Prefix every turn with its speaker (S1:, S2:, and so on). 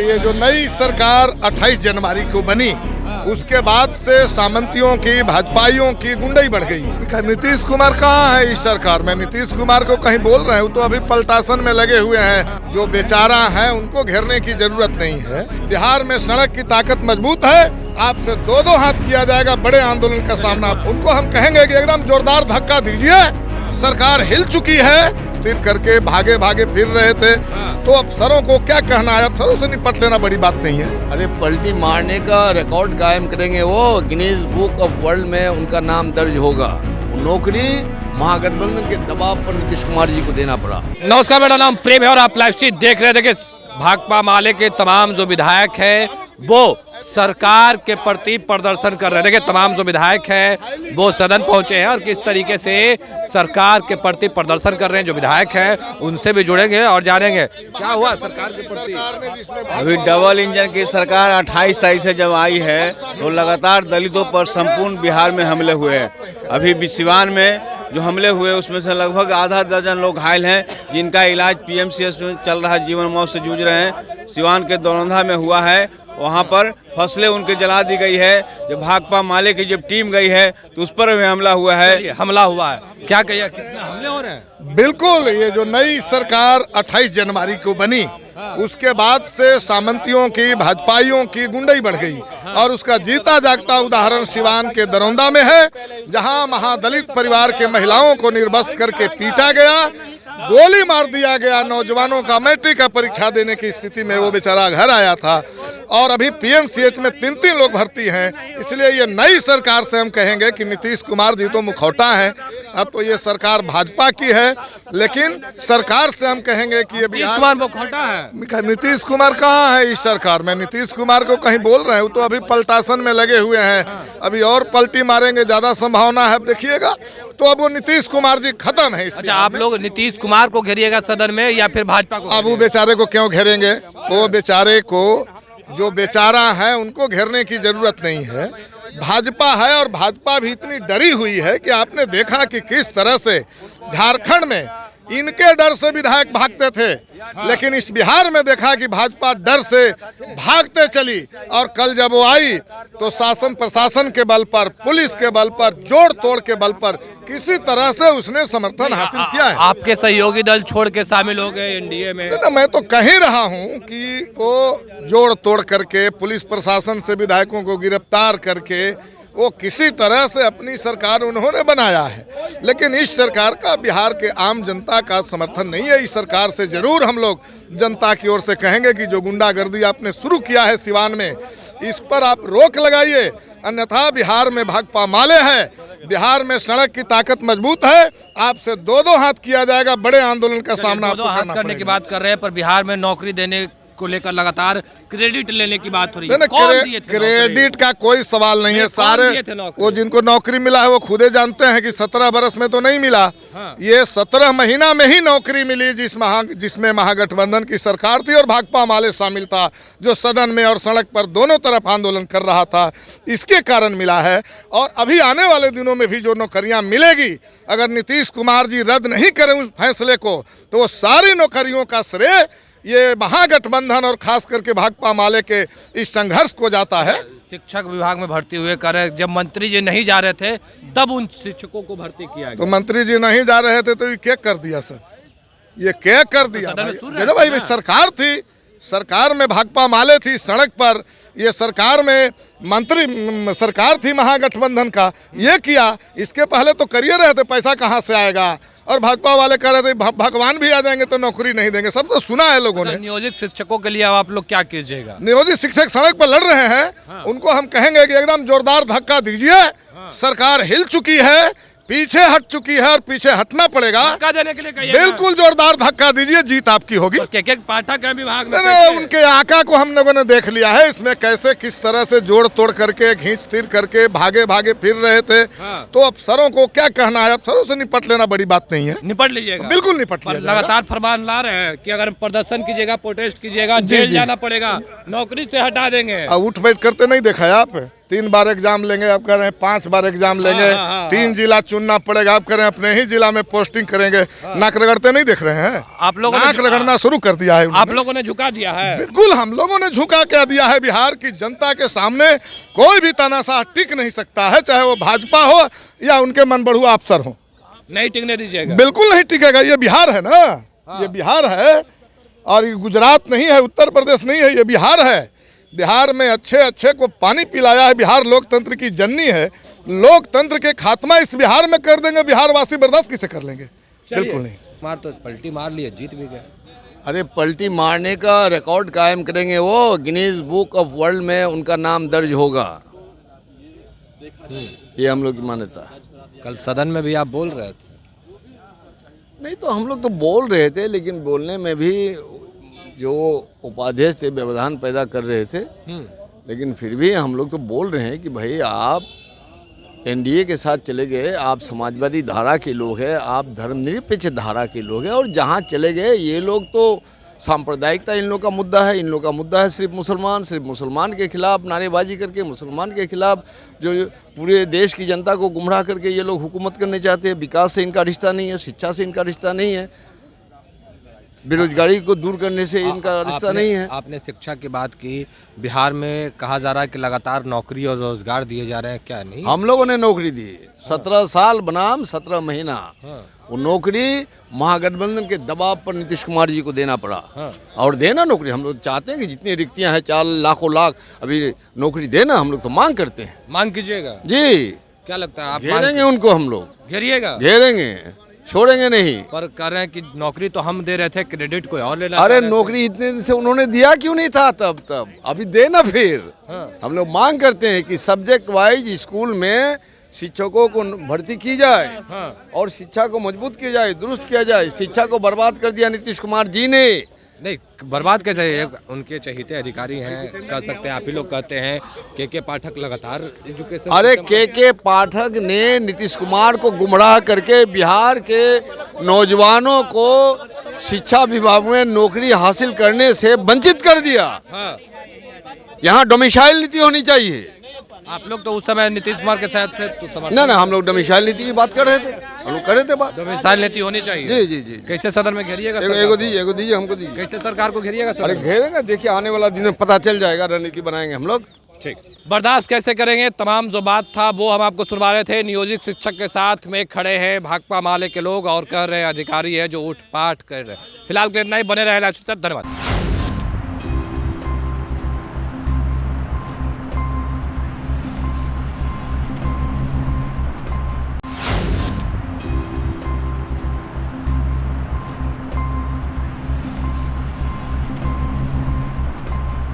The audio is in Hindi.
S1: ये जो नई सरकार 28 जनवरी को बनी, उसके बाद से सामंतियों की, भाजपाइयों की गुंडई बढ़ गई। नीतीश कुमार कहाँ है इस सरकार में? नीतीश कुमार को कहीं बोल रहे हैं, वो तो अभी पलटासन में लगे हुए हैं। जो बेचारा है उनको घेरने की जरूरत नहीं है। बिहार में सड़क की ताकत मजबूत है। आपसे दो हाथ किया जाएगा बड़े आंदोलन का सामना। उनको हम कहेंगे कि एकदम जोरदार धक्का दीजिए। सरकार हिल चुकी है। स्थिर करके भागे भागे फिर रहे थे, तो अफसरों को क्या कहना है? अफसरों से निपट लेना बड़ी बात नहीं है।
S2: अरे पलटी मारने का रिकॉर्ड कायम करेंगे वो। गिनीज बुक ऑफ वर्ल्ड में उनका नाम दर्ज होगा। नौकरी महागठबंधन के दबाव पर नीतीश कुमार जी को देना पड़ा।
S3: नमस्कार, मेरा नाम प्रेम है और आप लाइव स्ट्रीम देख रहे थे कि भाकपा माले के तमाम जो विधायक हैं वो सरकार के प्रति प्रदर्शन कर रहे थे। देखिए तमाम जो विधायक हैं वो सदन पहुंचे हैं और किस तरीके से सरकार के प्रति प्रदर्शन कर रहे हैं। जो विधायक हैं उनसे भी जुड़ेंगे और जानेंगे क्या हुआ सरकार के प्रति।
S4: अभी डबल इंजन की सरकार 28 तारीख से जब आई है तो लगातार दलितों पर संपूर्ण बिहार में हमले हुए हैं। अभी सिवान में जो हमले हुए उसमें से लगभग आधा दर्जन लोग घायल हैं, जिनका इलाज पीएमसीएच में चल रहा है, जीवन मौत से जूझ रहे हैं। सिवान के दौलंधा में हुआ है, वहाँ पर फसलें उनके जला दी गई है। जब भाकपा माले की जब टीम गई है तो उस पर भी हमला हुआ है।
S3: हमला हुआ है, क्या कहिए, कितने हमले हो रहे हैं?
S1: बिल्कुल, ये जो नई सरकार 28 जनवरी को बनी, उसके बाद से सामंतियों की, भाजपाइयों की गुंडई बढ़ गई। और उसका जीता जागता उदाहरण सिवान के दरौंदा में है, जहां महादलित परिवार के महिलाओं को निर्वस्त्र करके पीटा गया, गोली मार दिया गया। नौजवानों का मैट्रिक का परीक्षा देने की स्थिति में वो बेचारा घर आया था। और अभी पीएमसीएच में 3 लोग भर्ती हैं। इसलिए ये नई सरकार से हम कहेंगे कि नीतीश कुमार जी तो मुखौटा है। अब तो ये सरकार भाजपा की है, लेकिन सरकार से हम कहेंगे कि ये
S3: नीतीश कुमार मुखौटा है।
S1: नीतीश कुमार कहाँ है इस सरकार में? नीतीश कुमार को कहीं बोल रहे हैं, वो तो अभी पलटासन में लगे हुए हैं। अभी और पलटी मारेंगे, ज्यादा संभावना है। अब देखिएगा तो अब वो नीतीश कुमार जी खत्म है।
S3: अच्छा, आप लोग नीतीश कुमार को घेरिएगा सदन में या फिर भाजपा को?
S1: अब वो बेचारे को क्यों घेरेंगे? वो बेचारे को, जो बेचारा है उनको घेरने की जरूरत नहीं है। भाजपा है और भाजपा भी इतनी डरी हुई है कि आपने देखा कि किस तरह से झारखंड में इनके डर से विधायक भागते थे, लेकिन इस बिहार में देखा कि भाजपा डर से भागते चली। और कल जब वो आई तो शासन प्रशासन के बल पर, पुलिस के बल पर, जोड़ तोड़ के बल पर किसी तरह से उसने समर्थन हासिल किया है।
S3: आपके सहयोगी दल छोड़ के शामिल हो गए एनडीए में।
S1: ना, मैं तो कह ही रहा हूँ कि वो जोड़ तोड़ करके, पुलिस प्रशासन से विधायकों को गिरफ्तार करके वो किसी तरह से अपनी सरकार उन्होंने बनाया है। लेकिन इस सरकार का बिहार के आम जनता का समर्थन नहीं है। इस सरकार से जरूर हम लोग जनता की ओर से कहेंगे कि जो गुंडागर्दी आपने शुरू किया है सिवान में, इस पर आप रोक लगाइए, अन्यथा बिहार में भाकपा माले है। बिहार में सड़क की ताकत मजबूत है। आपसे दो हाथ किया जाएगा बड़े आंदोलन का सामना
S3: हाथ करने की बात कर रहे हैं, पर बिहार में नौकरी देने को लेकर लगातार क्रेडिट लेने की बात हो रही है।
S1: क्रेडिट का कोई सवाल नहीं है। सारे वो जिनको नौकरी मिला है वो खुदे जानते हैं कि 17 बरस में तो नहीं मिला। ये 17 महीना में ही नौकरी मिली, जिसमें महागठबंधन की सरकार थी और भाकपा माले शामिल था, जो सदन में और सड़क पर दोनों तरफ आंदोलन कर रहा था। इसके कारण मिला है। और अभी आने वाले दिनों में भी जो नौकरियां मिलेगी, अगर नीतीश कुमार जी रद्द नहीं करें उस फैसले को, तो वो सारी नौकरियों का श्रेय ये महागठबंधन और खास करके भाकपा माले के इस संघर्ष को जाता है।
S3: शिक्षक विभाग में भर्ती हुए करे, जब मंत्री जी नहीं जा रहे थे तब उन शिक्षकों को भर्ती किया गया।
S1: तो मंत्री जी नहीं जा रहे थे तो ये क्या कर दिया सर? ये क्या कर दिया? तो भाई सरकार थी, सरकार में भाकपा माले थी सड़क पर, ये सरकार में मंत्री सरकार थी महागठबंधन का, ये किया। इसके पहले तो करिए रहे थे, पैसा कहाँ से आएगा? और भाजपा वाले कह रहे थे भगवान भी आ जाएंगे तो नौकरी नहीं देंगे। सब तो सुना है लोगों ने।
S3: नियोजित शिक्षकों के लिए आप लोग क्या कीजिएगा?
S1: नियोजित शिक्षक सड़क पर लड़ रहे हैं। उनको हम कहेंगे कि एकदम जोरदार धक्का दीजिए। सरकार हिल चुकी है, पीछे हट चुकी है और पीछे हटना पड़ेगा।
S3: धक्का देने के लिए कहिए,
S1: बिल्कुल जोरदार धक्का दीजिए, जीत आपकी होगी।
S3: के पाठक है विभाग में,
S1: उनके आका को हम लोगों ने देख लिया है। इसमें कैसे किस तरह से जोड़ तोड़ करके, खींच तीर करके भागे भागे फिर रहे थे। तो अफसरों को क्या कहना है? अफसरों से निपट लेना बड़ी बात नहीं है।
S3: निपट लीजिएगा,
S1: बिल्कुल निपट लीजिएगा।
S3: लगातार फरमान ला रहे हैं कि अगर प्रदर्शन कीजिएगा, प्रोटेस्ट कीजिएगा, जेल जाना पड़ेगा, नौकरी से हटा देंगे।
S1: उठ बैठ करते नहीं देखा है आप? 3 बार एग्जाम लेंगे, अब कह रहे हैं 5 बार एग्जाम लेंगे, 3 जिला चुनना पड़ेगा, अब कह रहे हैं अपने ही जिला में पोस्टिंग करेंगे। नाक रगड़ते नहीं देख रहे हैं?
S3: आप लोगों
S1: नाक रगड़ना शुरू कर दिया है
S3: आप
S1: उन्होंने।
S3: लोगों ने झुका दिया है।
S1: बिल्कुल हम लोगों ने झुका क्या दिया है। बिहार की जनता के सामने कोई भी तानाशाह टिक नहीं सकता है, चाहे वो भाजपा हो या उनके मन बढ़ुआ अफसर हो।
S3: नहीं टिकने दीजिएगा।
S1: बिल्कुल नहीं टिकेगा। ये बिहार है ना, ये बिहार है, और ये गुजरात नहीं है, उत्तर प्रदेश नहीं है, ये बिहार है। बिहार में अच्छे अच्छे को पानी पिलाया है। बिहार लोकतंत्र की जननी है। लोकतंत्र के खात्मा इस बिहार में कर देंगे। बिहार वासी बर्दाश्त किसे कर लेंगे? बिल्कुल नहीं।
S3: मार तो पलटी मार लिए, जीत भी गए।
S2: अरे पलटी मारने का रिकॉर्ड कायम करेंगे वो, गिनीज बुक ऑफ वर्ल्ड में उनका नाम दर्ज होगा। ये हम लोग की मान्यता है।
S3: कल सदन में भी आप बोल रहे थे।
S2: नहीं तो हम लोग तो बोल रहे थे, लेकिन बोलने में भी जो उपाध्यक्ष थे व्यवधान पैदा कर रहे थे, लेकिन फिर भी हम लोग तो बोल रहे हैं कि भाई आप एनडीए के साथ चले गए, आप समाजवादी धारा के लोग हैं, आप धर्मनिरपेक्ष धारा के लोग हैं, और जहाँ चले गए ये लोग तो सांप्रदायिकता इन लोग का मुद्दा है। इन लोग का मुद्दा है सिर्फ मुसलमान के खिलाफ नारेबाजी करके, मुसलमान के खिलाफ जो पूरे देश की जनता को गुमराह करके ये लोग हुकूमत करने चाहते हैं। विकास से इनका रिश्ता नहीं है, शिक्षा से इनका रिश्ता नहीं है, बेरोजगारी को दूर करने से इनका रिश्ता नहीं है।
S3: आपने शिक्षा की बात की। बिहार में कहा जा रहा है कि लगातार नौकरी और रोजगार दिए जा रहे हैं, क्या नहीं?
S2: हम लोगों ने नौकरी दी। 17 साल बनाम 17 महीना। वो नौकरी महागठबंधन के दबाव पर नीतीश कुमार जी को देना पड़ा। और देना नौकरी, हम लोग चाहते हैं कि जितनी रिक्तियां हैं, 4 लाखों लाख अभी नौकरी देना, हम लोग तो मांग करते हैं।
S3: मांग कीजिएगा
S2: जी,
S3: क्या लगता है आप
S2: घेरेंगे उनको, हम लोग
S3: घेरिएगा?
S2: घेरेंगे, छोड़ेंगे नहीं।
S3: पर कह रहे हैं कि नौकरी तो हम दे रहे थे, क्रेडिट कोई और लेना।
S2: अरे नौकरी इतने दिन से उन्होंने दिया क्यों नहीं था? तब अभी देना। फिर हम लोग मांग करते हैं कि सब्जेक्ट वाइज स्कूल में शिक्षकों को भर्ती की जाए, और शिक्षा को मजबूत किया जाए, दुरुस्त किया जाए। शिक्षा को बर्बाद कर दिया नीतीश कुमार जी ने।
S3: नहीं, बर्बाद कैसे? उनके चहेते अधिकारी हैं, कह सकते हैं। आप ही लोग कहते हैं के पाठक लगातार एजुकेशन।
S2: अरे के पाठक ने नीतीश कुमार को गुमराह करके बिहार के नौजवानों को शिक्षा विभाग में नौकरी हासिल करने से वंचित कर दिया। यहाँ डोमिसाइल नीति होनी चाहिए।
S3: आप लोग तो उस समय नीतीश कुमार के साथ थे तो
S2: ना हम लोग डोमिसाइल नीति की बात कर रहे थे। हम लोग कर रहे थे बात।
S3: डोमिसाइल नीति होनी चाहिए।
S2: जी जी जी।
S3: कैसे सदन में घेरिएगा?
S2: एगो दीजिए हमको दीजिए।
S3: कैसे सरकार को घेरिएगा?
S2: अरे घेरेंगे, देखिए आने वाला दिन में पता चल जाएगा, रणनीति बनाएंगे हम लोग।
S3: ठीक, बर्दाश्त कैसे करेंगे? तमाम जो बात था वो हम आपको सुनवा रहे थे। नियोजित शिक्षक के साथ में खड़े हैं भाकपा माले के लोग और कह रहे हैं अधिकारी है जो उठ पाट कर रहे हैं। फिलहाल के इतना ही। बने रहे। धन्यवाद।